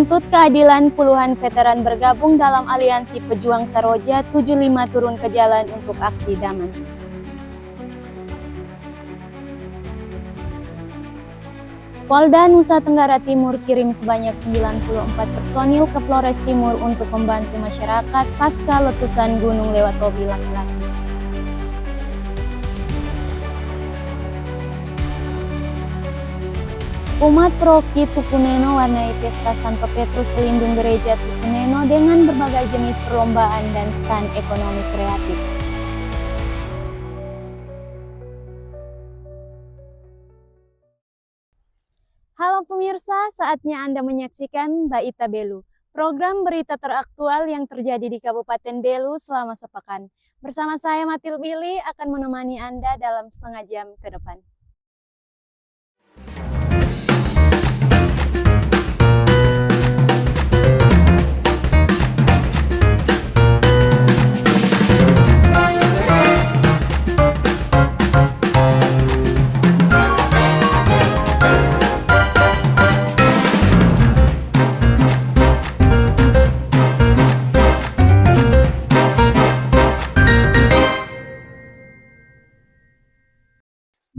Menuntut keadilan, puluhan veteran bergabung dalam aliansi Pejuang Saroja 75 turun ke jalan untuk aksi damai. Polda Nusa Tenggara Timur kirim sebanyak 94 personil ke Flores Timur untuk membantu masyarakat pasca letusan gunung Lewatobi laki-laki. Umat Paroki Tukuneno warnai pesta Santo Petrus Pelindung Gereja Tukuneno dengan berbagai jenis perlombaan dan stand ekonomi kreatif. Halo pemirsa, saatnya Anda menyaksikan Baita Belu, program berita teraktual yang terjadi di Kabupaten Belu selama sepekan. Bersama saya Matil Billy akan menemani Anda dalam setengah jam ke depan.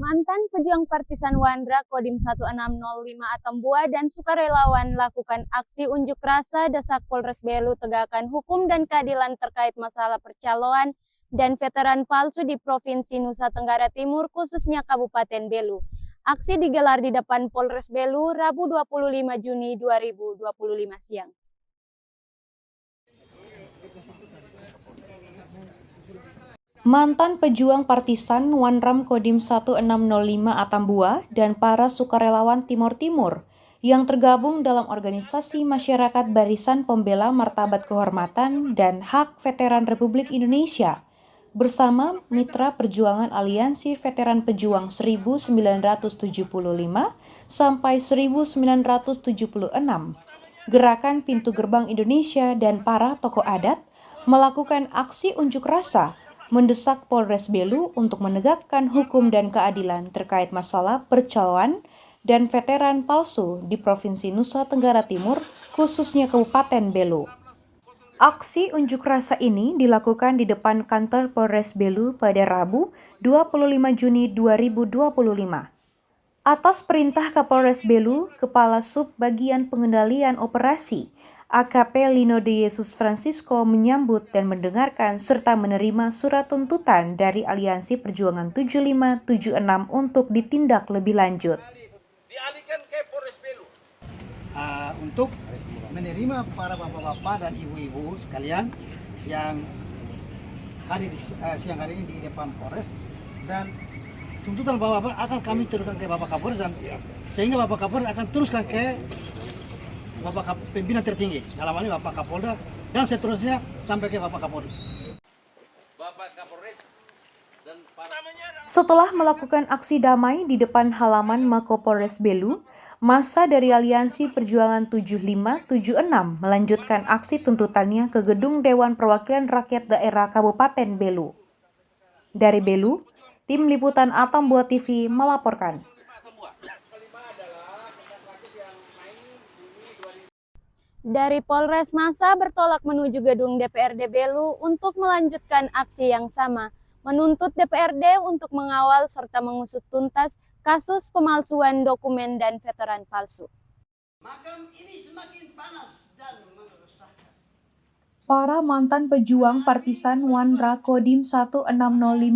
Mantan pejuang Partisan Wandra Kodim 1605 Atambua dan sukarelawan lakukan aksi unjuk rasa desak Polres Belu tegakkan hukum dan keadilan terkait masalah percaloan dan veteran palsu di Provinsi Nusa Tenggara Timur khususnya Kabupaten Belu. Aksi digelar di depan Polres Belu Rabu 25 Juni 2025 siang. Mantan pejuang Partisan Wanram Kodim 1605 Atambua dan para sukarelawan Timor Timur yang tergabung dalam organisasi masyarakat Barisan Pembela Martabat Kehormatan dan Hak Veteran Republik Indonesia bersama Mitra Perjuangan Aliansi Veteran Pejuang 1975 sampai 1976, Gerakan Pintu Gerbang Indonesia dan para tokoh adat melakukan aksi unjuk rasa mendesak Polres Belu untuk menegakkan hukum dan keadilan terkait masalah percaloan dan veteran palsu di Provinsi Nusa Tenggara Timur, khususnya Kabupaten Belu. Aksi unjuk rasa ini dilakukan di depan kantor Polres Belu pada Rabu 25 Juni 2025. Atas perintah Kapolres Belu, Kepala Sub Bagian Pengendalian Operasi AKP Lino de Jesus Francisco menyambut dan mendengarkan serta menerima surat tuntutan dari Aliansi Perjuangan 7576 untuk ditindak lebih lanjut. Dialihkan ke Polres Belu. Untuk menerima para bapak-bapak dan ibu-ibu sekalian yang hadir siang hari ini di depan Polres, dan tuntutan bapak-bapak akan kami teruskan ke Bapak Kapolres, dan sehingga Bapak Kapolres akan teruskan ke Bapak pimpinan tertinggi, dalam hal ini Bapak Kapolda, dan seterusnya sampai ke Bapak Kapolri. Bapak Kapolres dan Setelah melakukan aksi damai di depan halaman Mako Polres Belu, massa dari Aliansi Perjuangan 7576 melanjutkan aksi tuntutannya ke Gedung Dewan Perwakilan Rakyat Daerah Kabupaten Belu. Dari Belu, tim liputan Atambua TV melaporkan. Dari Polres, massa bertolak menuju gedung DPRD Belu untuk melanjutkan aksi yang sama, menuntut DPRD untuk mengawal serta mengusut tuntas kasus pemalsuan dokumen dan veteran palsu. makam ini semakin panas dan meresahkan. Para mantan pejuang Partisan Wandra Kodim 1605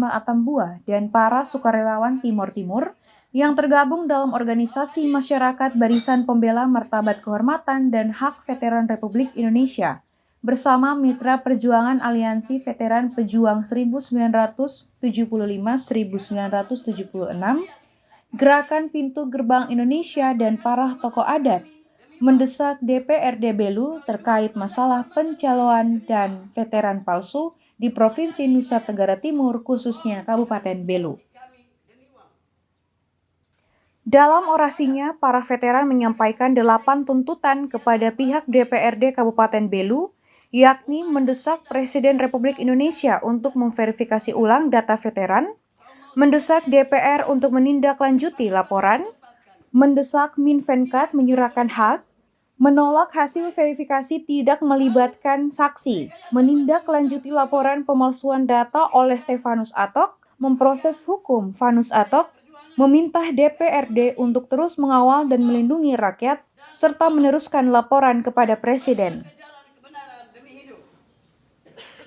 Atambua dan para sukarelawan Timor Timur yang tergabung dalam organisasi masyarakat Barisan Pembela Martabat Kehormatan dan Hak Veteran Republik Indonesia bersama Mitra Perjuangan Aliansi Veteran Pejuang 1975-1976, Gerakan Pintu Gerbang Indonesia dan para tokoh adat mendesak DPRD Belu terkait masalah pencaloan dan veteran palsu di Provinsi Nusa Tenggara Timur khususnya Kabupaten Belu. Dalam orasinya, para veteran menyampaikan 8 tuntutan kepada pihak DPRD Kabupaten Belu, yakni mendesak Presiden Republik Indonesia untuk memverifikasi ulang data veteran, mendesak DPR untuk menindaklanjuti laporan, mendesak Minfenkat menyurahkan hak, menolak hasil verifikasi tidak melibatkan saksi, menindaklanjuti laporan pemalsuan data oleh Stefanus Atok, memproses hukum Vanus Atok, meminta DPRD untuk terus mengawal dan melindungi rakyat, serta meneruskan laporan kepada Presiden. Jalan kebenaran demi hidup.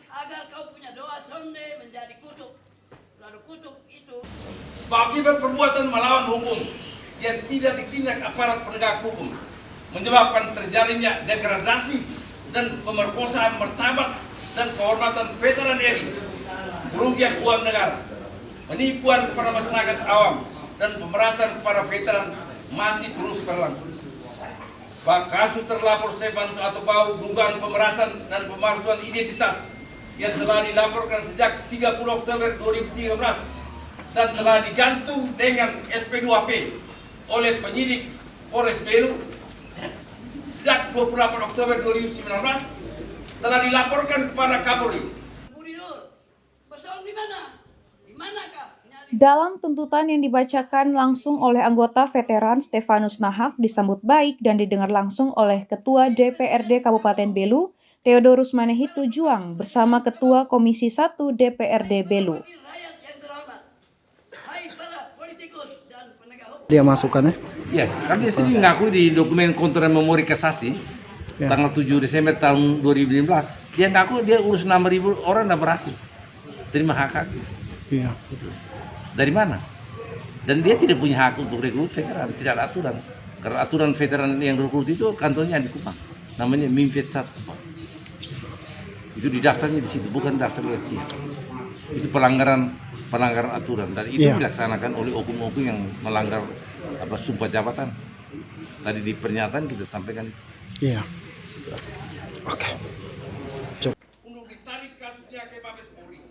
Agar kau punya doa sonde menjadi kutub. Lalu kutub itu akibat perbuatan melawan hukum yang tidak ditindak aparat penegak hukum menyebabkan terjalinnya degradasi dan pemerkosaan martabat dan kehormatan veteran RI, kerugian uang negara, penipuan kepada masyarakat awam, dan pemerasan para veteran masih terus berlangsung. Kasus terlapor Stefanus Atok Bau dugaan pemerasan dan pemalsuan identitas yang telah dilaporkan sejak 30 Oktober 2013 dan telah digantung dengan SP2P oleh penyidik Polres Belu sejak 28 Oktober 2019 telah dilaporkan kepada Kapolri. Budi Nur. Pesan di mana? Di manakah? Dalam tuntutan yang dibacakan langsung oleh anggota veteran Stefanus Nahak disambut baik dan didengar langsung oleh Ketua DPRD Kabupaten Belu, Theodorus Manehitu Juang bersama Ketua Komisi 1 DPRD Belu. Rakyat yang terhormat. Hai para politikus dan penegak hukum. Dia masukkan ya? Yes, kan dia sendiri ngakui di dokumen kontra memori kasasi tanggal 7 Desember tahun 2015. Dia ngaku dia urus 6.000 orang dan berhasil terima hak. Iya. Dari mana? Dan dia tidak punya hak untuk rekrut veteran, tidak ada aturan. Karena aturan veteran yang rekrut itu kantornya di Kupang, namanya Mimfet 1 Kupang. Itu didaftarnya di situ, bukan daftar dia. Itu pelanggaran aturan dan itu dilaksanakan oleh oknum-oknum yang melanggar sumpah jabatan. Tadi di pernyataan kita sampaikan. Iya. Oke. Untuk ditarik kasusnya ke Mabes Polri.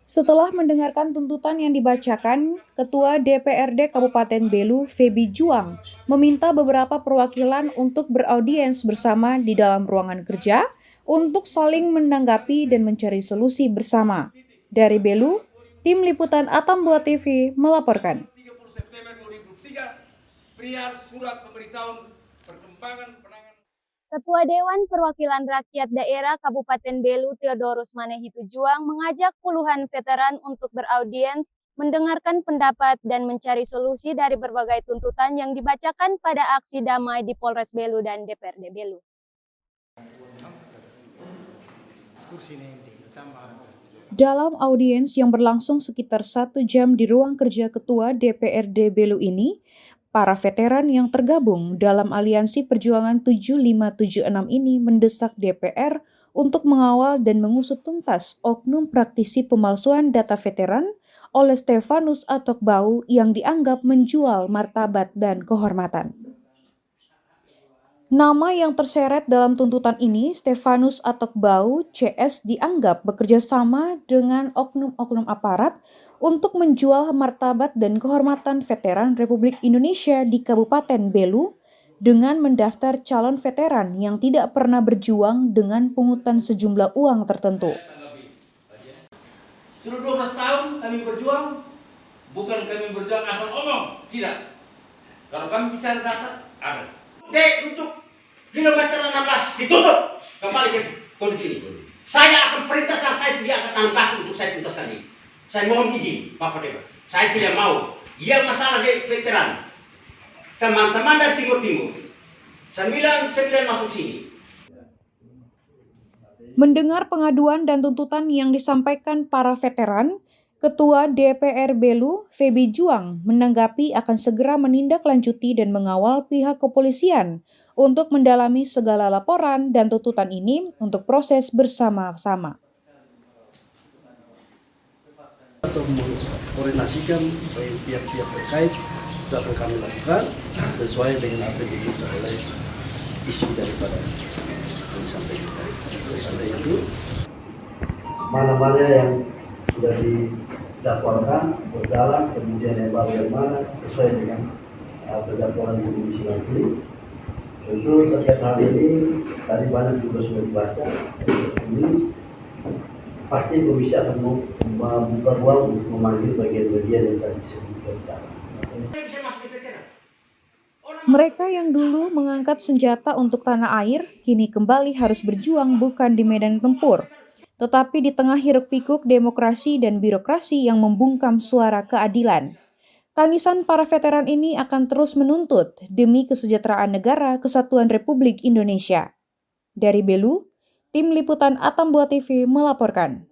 Setelah mendengarkan tuntutan yang dibacakan, Ketua DPRD Kabupaten Belu, Feby Juang, meminta beberapa perwakilan untuk beraudiens bersama di dalam ruangan kerja untuk saling menanggapi dan mencari solusi bersama. Dari Belu, tim liputan Atambua TV melaporkan. 30 September 2003, perihal surat pemberitahuan perkembangan penanganan. Ketua Dewan Perwakilan Rakyat Daerah Kabupaten Belu Theodorus Manehitu Juang mengajak puluhan veteran untuk beraudiens, mendengarkan pendapat dan mencari solusi dari berbagai tuntutan yang dibacakan pada aksi damai di Polres Belu dan DPRD Belu. Dalam audiens yang berlangsung sekitar 1 jam di ruang kerja Ketua DPRD Belu ini, para veteran yang tergabung dalam Aliansi Perjuangan 7576 ini mendesak DPR untuk mengawal dan mengusut tuntas oknum praktisi pemalsuan data veteran oleh Stefanus Atok Bau yang dianggap menjual martabat dan kehormatan. Nama yang terseret dalam tuntutan ini, Stefanus Atok Bau, CS, dianggap bekerja sama dengan oknum-oknum aparat untuk menjual martabat dan kehormatan veteran Republik Indonesia di Kabupaten Belu dengan mendaftar calon veteran yang tidak pernah berjuang dengan pungutan sejumlah uang tertentu. Sudah 12 tahun kami berjuang, bukan kami berjuang asal omong, tidak. Kalau kami bicara data, ada. Untuk kilometer 16 ditutup kembali ke kondisi ini. Saya akan perintahkan, saya sendiri akan tanam kaki untuk saya tuntaskan ini. Saya mohon izin, Bapak Dewa. Saya tidak mau. Yang masalah di veteran, teman-teman dari Timur-Timur, 9 masuk sini. Mendengar pengaduan dan tuntutan yang disampaikan para veteran, Ketua DPR Belu, Feby Juang, menanggapi akan segera menindaklanjuti dan mengawal pihak kepolisian untuk mendalami segala laporan dan tuntutan ini untuk proses bersama-sama. Atau mengkoordinasikan baik pihak-pihak terkait itu akan kami lakukan sesuai dengan apa yang diminta oleh isi daripada yang disampaikan. Oleh itu, mana-mana yang sudah didaftarkan berjalan, kemudian yang baru yang mana sesuai dengan pendaftaran di komisi nanti. Tentu terkait hal ini tadi banyak juga sudah dibaca ini. Pasti komisi akan membuka ruang untuk memanggil bagian-bagian yang tadi disebutkan. Saya bisa masuk ke veteran. Orang Mereka yang dulu mengangkat senjata untuk tanah air, kini kembali harus berjuang bukan di medan tempur, tetapi di tengah hiruk-pikuk demokrasi dan birokrasi yang membungkam suara keadilan. Tangisan para veteran ini akan terus menuntut demi kesejahteraan negara kesatuan Republik Indonesia. Dari Belu, tim liputan Atambua TV melaporkan.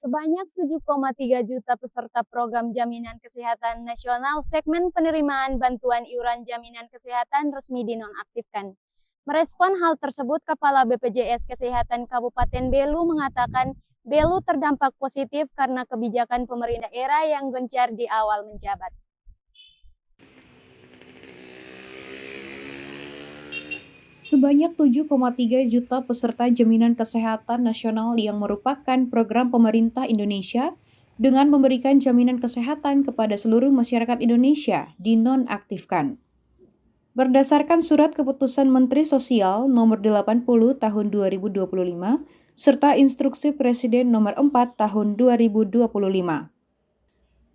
Sebanyak 7,3 juta peserta program Jaminan Kesehatan Nasional segmen penerimaan bantuan iuran jaminan kesehatan resmi dinonaktifkan. Merespon hal tersebut, Kepala BPJS Kesehatan Kabupaten Belu mengatakan Belu terdampak positif karena kebijakan pemerintah daerah yang gencar di awal menjabat. Sebanyak 7,3 juta peserta Jaminan Kesehatan Nasional yang merupakan program pemerintah Indonesia dengan memberikan jaminan kesehatan kepada seluruh masyarakat Indonesia dinonaktifkan. Berdasarkan surat keputusan Menteri Sosial nomor 80 tahun 2025 serta instruksi Presiden nomor 4 tahun 2025.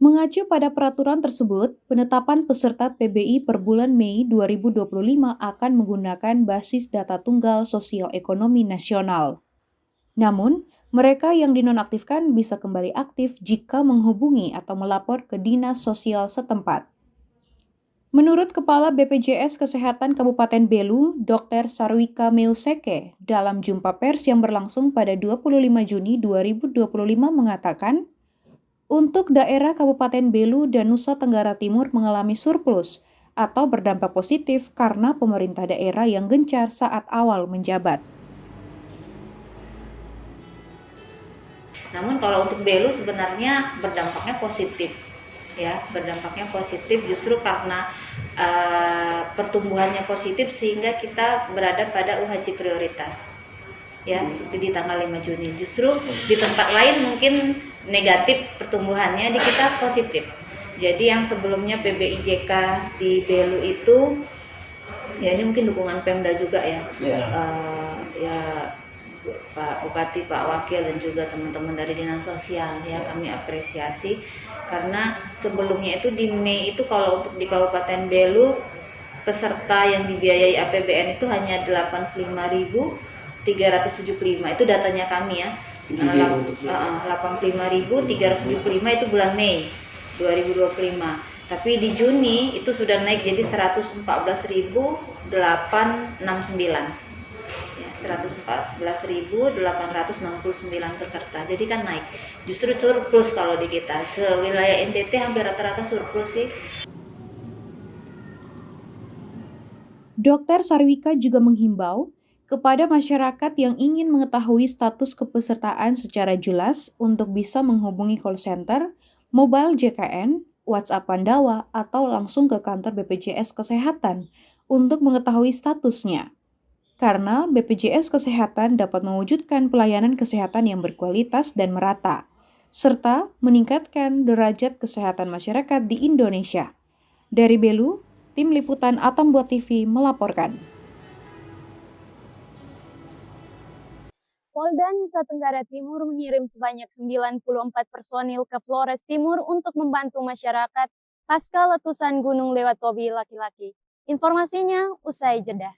Mengacu pada peraturan tersebut, penetapan peserta PBI per bulan Mei 2025 akan menggunakan basis data tunggal sosial ekonomi nasional. Namun, mereka yang dinonaktifkan bisa kembali aktif jika menghubungi atau melapor ke Dinas Sosial setempat. Menurut Kepala BPJS Kesehatan Kabupaten Belu, Dr. Sarwika Meuseke, dalam jumpa pers yang berlangsung pada 25 Juni 2025 mengatakan, untuk daerah Kabupaten Belu dan Nusa Tenggara Timur mengalami surplus atau berdampak positif karena pemerintah daerah yang gencar saat awal menjabat. Namun kalau untuk Belu sebenarnya berdampaknya positif, ya, berdampaknya positif justru karena pertumbuhannya positif sehingga kita berada pada UHJ prioritas, ya, di tanggal 5 Juni. Justru di tempat lain mungkin negatif pertumbuhannya, di kita positif. Jadi yang sebelumnya PBIJK di Belu itu, ya ini mungkin dukungan Pemda juga ya, ya Pak Bupati, Pak Wakil dan juga teman-teman dari Dinas Sosial, ya kami apresiasi karena sebelumnya itu di Mei itu kalau untuk di Kabupaten Belu peserta yang dibiayai APBN itu hanya 85.375, itu datanya kami ya. 85.375 itu bulan Mei 2025. Tapi di Juni itu sudah naik jadi 114.869. Ya, 114.869 peserta. Jadi kan naik. Justru surplus kalau di kita. Sewilayah NTT hampir rata-rata surplus sih. Dr. Sarwika juga menghimbau kepada masyarakat yang ingin mengetahui status kepesertaan secara jelas untuk bisa menghubungi call center, mobile JKN, WhatsApp Pandawa, atau langsung ke kantor BPJS Kesehatan untuk mengetahui statusnya. Karena BPJS Kesehatan dapat mewujudkan pelayanan kesehatan yang berkualitas dan merata, serta meningkatkan derajat kesehatan masyarakat di Indonesia. Dari Belu, tim liputan Atambua TV melaporkan. Polda Nusa Tenggara Timur mengirim sebanyak 94 personil ke Flores Timur untuk membantu masyarakat pasca letusan gunung lewat tobi laki-laki. Informasinya usai jeda.